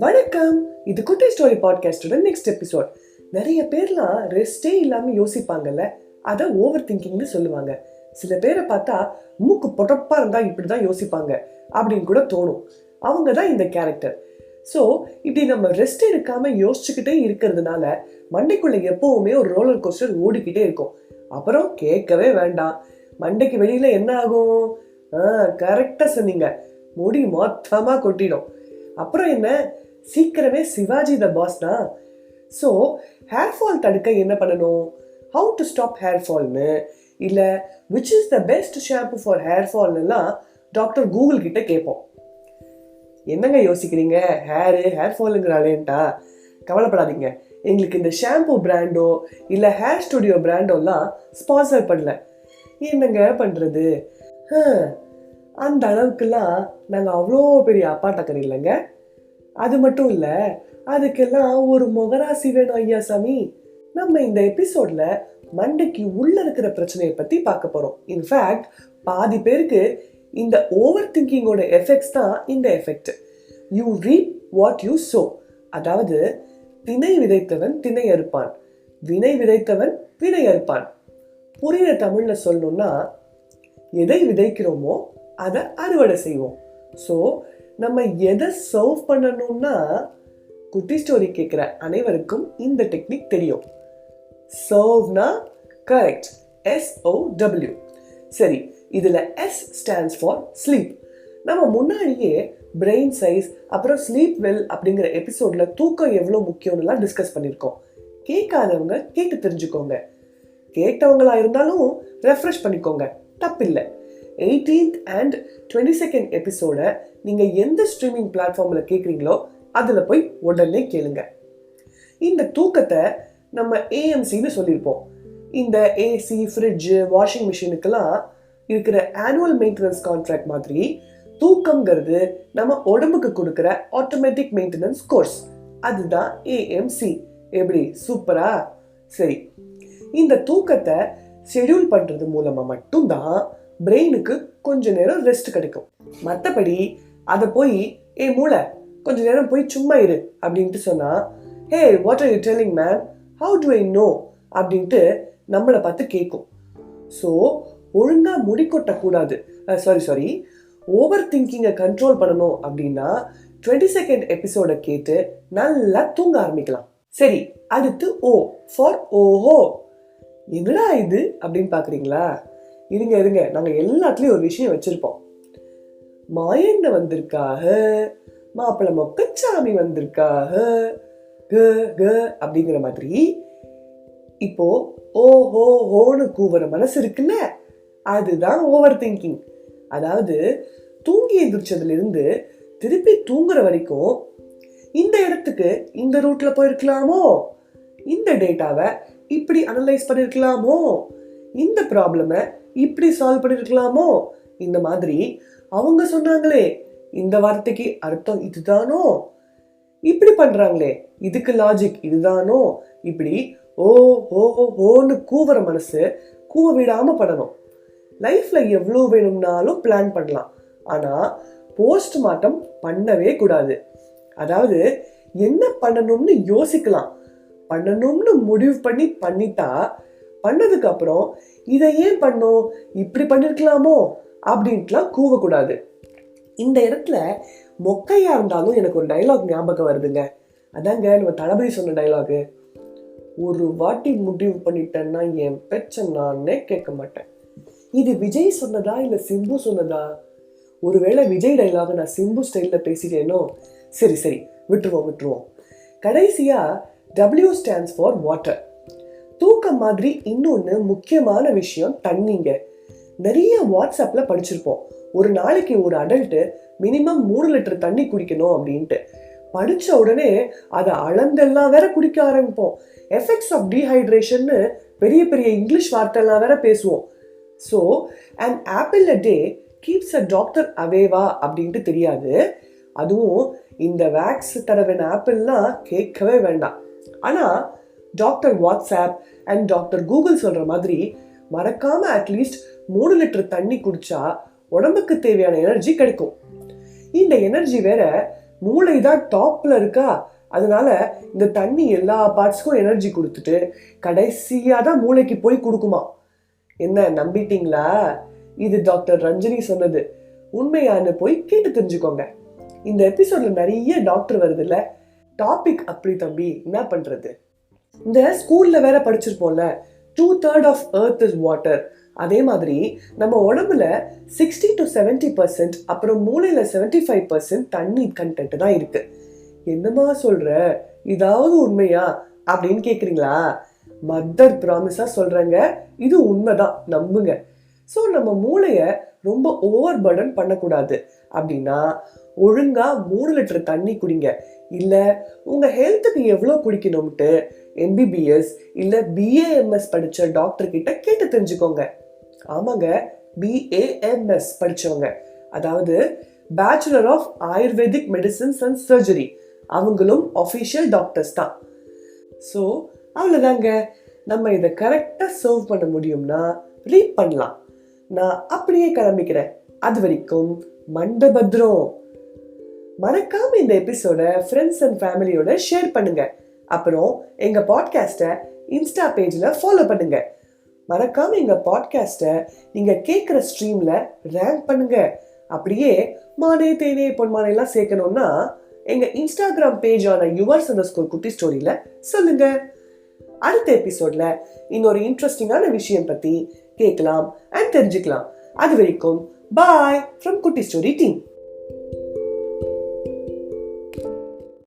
வணக்கம், இது குட்டி ஸ்டோரி பாட்காஸ்டோட நெக்ஸ்ட் எபிசோட். நிறைய பேர்லாம் ரெஸ்டே இல்லாம யோசிப்பாங்கல்ல, அதை ஓவர் திங்கிங்னு சொல்லுவாங்க. சில பேரை பார்த்தா மூக்கு பொட்டப்பா இருந்தா இப்படிதான் யோசிப்பாங்க அப்படின்னு கூட தோணும். அவங்க தான் இந்த கேரக்டர். ஸோ இப்படி நம்ம ரெஸ்ட் எடுக்காம யோசிச்சுக்கிட்டே இருக்கிறதுனால மண்டைக்குள்ள எப்பவுமே ஒரு ரோலர் கோஸ்டர் ஓடிக்கிட்டே இருக்கும். அப்புறம் கேட்கவே வேண்டாம், மண்டைக்கு வெளியில என்ன ஆகும்? கரெக்டா சொன்னீங்க, முடி மொத்தமா கொட்டிடும். அப்புறம் என்ன, சீக்கிரமே சிவாஜி த பாஸ்னா. ஸோ ஹேர் ஃபால் தடுக்க என்ன பண்ணணும், ஹவு டு ஸ்டாப் ஹேர் ஃபால்னு, இல்லை which is the best shampoo for hair ஃபால்னுலாம் டாக்டர் கூகுள் கிட்ட கேட்போம். என்னங்க யோசிக்கிறீங்க, ஹேர் ஃபாலுங்கிறாளேன்ட்டா? கவலைப்படாதீங்க, எங்களுக்கு இந்த ஷாம்பு பிராண்டோ இல்லை ஹேர் ஸ்டுடியோ பிராண்டோலாம் ஸ்பான்சர் பண்ணல. என்னங்க பண்ணுறது, அந்த அளவுக்குலாம் நாங்கள் அவ்வளோ பெரிய அப்பாட்டக்கர் இல்லைங்க. அது மட்டும் இல்லை, அதுக்கெல்லாம் ஒரு மொகராசி வேணும் ஐயா சாமி. நம்ம இந்த எபிசோட்ல மண்டைக்கு உள்ள இருக்கிற பிரச்சனையை பற்றி பார்க்க போகிறோம். இன்ஃபேக்ட் பாதி பேருக்கு இந்த ஓவர் திங்கிங்கோட எஃபெக்ட்ஸ் தான் இந்த effect. You ரீப் what you so. அதாவது திணை விதைத்தவன் திணை அறுப்பான், வினை விதைத்தவன் வினை அறுப்பான். புரியுற தமிழ்ல சொல்லணும்னா, எதை விதைக்கிறோமோ அதை அறுவடை செய்வோம். ஸோ நம்ம எதை சர்வ் பண்ணணும்னா, குட்டி ஸ்டோரி கேட்குற அனைவருக்கும் இந்த டெக்னிக் தெரியும். சர்வ்னா கரெக்ட், SOW. சரி, இதில் S stands for sleep. நம்ம முன்னாடியே பிரெயின் சைஸ் அப்புறம் ஸ்லீப் வெல் அப்படிங்கிற எபிசோட்ல தூக்கம் எவ்வளோ முக்கியம்னுலாம் டிஸ்கஸ் பண்ணியிருக்கோம். கேட்காதவங்க கேட்டு தெரிஞ்சுக்கோங்க, கேட்டவங்களா இருந்தாலும் ரெஃப்ரெஷ் பண்ணிக்கோங்க, தப்பில்லை. 18th and 22nd எபிசோட நீங்கள் எந்த ஸ்ட்ரீமிங் பிளாட்ஃபார்மில் கேட்குறீங்களோ அதில் போய் உடனே கேளுங்க. இந்த தூக்கத்தை நம்ம AMCன்னு சொல்லியிருப்போம். இந்த AC, ஃப்ரிட்ஜு, வாஷிங் மிஷினுக்கெல்லாம் இருக்கிற ஆனுவல் மெயின்டெனன்ஸ் கான்ட்ராக்ட் மாதிரி தூக்கம்ங்கிறது நம்ம உடம்புக்கு கொடுக்குற ஆட்டோமேட்டிக் மெயின்டெனன்ஸ் கோர்ஸ். அதுதான் AMC. எப்படி, சூப்பரா? சரி, இந்த தூக்கத்தை ஷெட்யூல் பண்றது மூலமா மட்டும்தான் பிரெயினுக்கு கொஞ்ச நேரம் ரெஸ்ட் கிடைக்கும். மற்றபடி அதை போய் மூளை கொஞ்ச நேரம் போய் சும்மா இரு அப்படின்ட்டு சொன்னா, hey what are you telling man, how do I know அப்படின்ட்டு நம்மளை பார்த்து கேட்கும். ஸோ ஒழுங்கா முடி கொட்டக்கூடாது, சாரி ஓவர் திங்கிங்கை கண்ட்ரோல் பண்ணணும் அப்படின்னா 22nd எபிசோட கேட்டு நல்லா தூங்க ஆரம்பிக்கலாம். சரி, அடுத்து O ஃபார் ஓஹோ. என்னடா இது அப்படின்னு பாக்குறீங்களா? இருங்க, நாங்க எல்லாத்துலயும் ஒரு விஷயம் வச்சிருப்போம். மாயண்ண வந்திருக்காக, மாப்பிள்ள மொக்கச்சாமி வந்திருக்காக, அப்படிங்கிற மாதிரி இப்போ ஓஹோ ஹோன்னு கூவுற மனசு இருக்குல்ல, அதுதான் ஓவர் திங்கிங். அதாவது தூங்கி எந்திரிச்சதுல இருந்து திருப்பி தூங்குற வரைக்கும் இந்த இடத்துக்கு இந்த ரூட்ல போயிருக்கலாமோ, இந்த டேட்டாவை இப்படி அனலைஸ் பண்ணிருக்கலாமோ, இந்த ப்ராப்ளமை இப்படி சால்வ் பண்ணிருக்கலாமோ, இந்த மாதிரி அவங்க சொன்னாங்களே இந்த வார்த்தைக்கு அர்த்தம் இதுதானோ, இப்படி பண்றாங்களே இதுக்கு லாஜிக் இதுதானோ, இப்படி ஓன்னு கூவுற மனசு கூவ விடாம பண்ணணும். லைஃப்ல எவ்வளவு வேணும்னாலும் பிளான் பண்ணலாம், ஆனா போஸ்ட்மார்ட்டம் பண்ணவே கூடாது. அதாவது என்ன பண்ணணும்னு யோசிக்கலாம், பண்ணணும்னு முடிவு பண்ணிட்டா பண்ணதுக்கு அப்புறம் இதை ஏன் பண்ணோம், இப்படி பண்ணிருக்கலாமோ அப்படின்ட்டுலாம் கூவக்கூடாது. இந்த இடத்துல மொக்கையா இருந்தாலும் எனக்கு ஒரு டைலாக் ஞாபகம் வருதுங்க. அதாங்க நம்ம தளபதி சொன்ன டைலாகு, ஒரு வாட்டி முடிவு பண்ணிட்டேன்னா என் பேச்ச நானே கேட்க மாட்டேன். இது விஜய் சொன்னதா இல்ல சிம்பு சொன்னதா? ஒருவேளை விஜய் டைலாக நான் சிம்பு ஸ்டைல்ல பேசிட்டேனோ. சரி விட்டுருவோம். கடைசியா W stands for வாட்டர். தூக்கம் மாதிரி இன்னொன்னு முக்கியமான விஷயம் தண்ணிங்க. நிறைய வாட்ஸ்அப்ல படிச்சிருப்போம், ஒரு நாளைக்கு ஒரு அடல்ட்டு மினிமம் 3 லிட்டர் தண்ணி குடிக்கணும் அப்படின்ட்டு. படிச்ச உடனே அதை அளந்தெல்லாம் வேற குடிக்க ஆரம்பிப்போம். எஃபெக்ட்ஸ் ஆஃப் டீஹைட்ரேஷன் பெரிய பெரிய இங்கிலீஷ் வார்த்தைலாம் வேற பேசுவோம். So an apple a day keeps a doctor awayவா அப்படின்ட்டு தெரியாது. அதுவும் இந்த வேக்ஸ் தடவின ஆப்பிள்லாம் கேட்கவே வேண்டாம். ஆனால் doctor WhatsApp and doctor Google சொல்கிற மாதிரி மறக்காமல் அட்லீஸ்ட் 3 லிட்டர் தண்ணி குடிச்சா உடம்புக்கு தேவையான எனர்ஜி கிடைக்கும். இந்த எனர்ஜி வேற மூளை தான் டாப்ல இருக்கா, அதனால இந்த தண்ணி எல்லா பார்ட்ஸ்க்கும் எனர்ஜி கொடுத்துட்டு கடைசியா தான் மூளைக்கு போய் கொடுக்குமா. என்ன நம்பிட்டீங்களா? இது டாக்டர் ரஞ்சனி சொன்னது. உண்மையானு போய் கேட்டு தெரிஞ்சுக்கோங்க. இந்த எபிசோட்ல நிறைய டாக்டர் வருது இல்ல, டாபிக் அப்படி தம்பி, என்ன பண்றது? இந்த ஸ்கூல்ல வேற படிச்சிருப்போம்ல, 2/3 of earth is water. அதே மாதிரி நம்ம உடம்புல 60 to 70%, அப்புறம் மூளையில 75% தண்ணி கண்டென்ட் தான் இருக்கு. என்னமா சொல்ற, இதாவது உண்மையா அப்படின்னு கேக்குறீங்களா? மதர் ப்ராமிஸா சொல்றேங்க, இது உண்மைதான், நம்புங்க. ஸோ நம்ம மூளைய ரொம்ப ஓவர் பர்டன் பண்ணக்கூடாது. அப்படின்னா ஒழுங்கா 3 லிட்டர் தண்ணி குடிங்க. இல்ல உங்க ஹெல்த்துக்கு எவ்வளோ குடிக்கணும்ட்டு MBBS இல்ல BAMS படிச்ச டாக்டர் கிட்ட கேட்டு தெரிஞ்சுக்கோங்க. ஆமாங்க, BAMS படிச்சவங்க, அதாவது bachelor of Ayurvedic medicines and surgery. அவங்களும் அஃபிஷியல் டாக்டர்ஸ் தான். ஸோ அவ்வளோதாங்க, நம்ம இதை கரெக்டாக சர்வ் பண்ண முடியும்னா ரீட் பண்ணலாம். நான் அப்படியே கிளம்பிக்கிறேன். அது வரைக்கும் மண்டபத்ரம். மறக்காம இந்த எபிசோட ஃப்ரெண்ட்ஸ் அண்ட் ஃபேமிலியோட ஷேர் பண்ணுங்க. அப்புறம் எங்க பாட்காஸ்ட்டை இன்ஸ்டா பேஜ்ல ஃபாலோ பண்ணுங்க. மறக்காம எங்க பாட்காஸ்ட்டை நீங்க கேட்குற ஸ்ட்ரீம்ல ரேங்க் பண்ணுங்க. அப்படியே மானே தேனே பொன்மானே எல்லாம் சேர்க்கணும்னா எங்க இன்ஸ்டாகிராம் பேஜான யுவர்ஸ்_குட்டி ஸ்டோரியில சொல்லுங்க. அடுத்த எபிசோட்ல இன்னொரு இன்ட்ரெஸ்டிங்கான விஷயம் பத்தி கேட்கலாம் அண்ட் தெரிஞ்சுக்கலாம். அது வரைக்கும் பாய் ஃப்ரம் குட்டி ஸ்டோரி டீம்.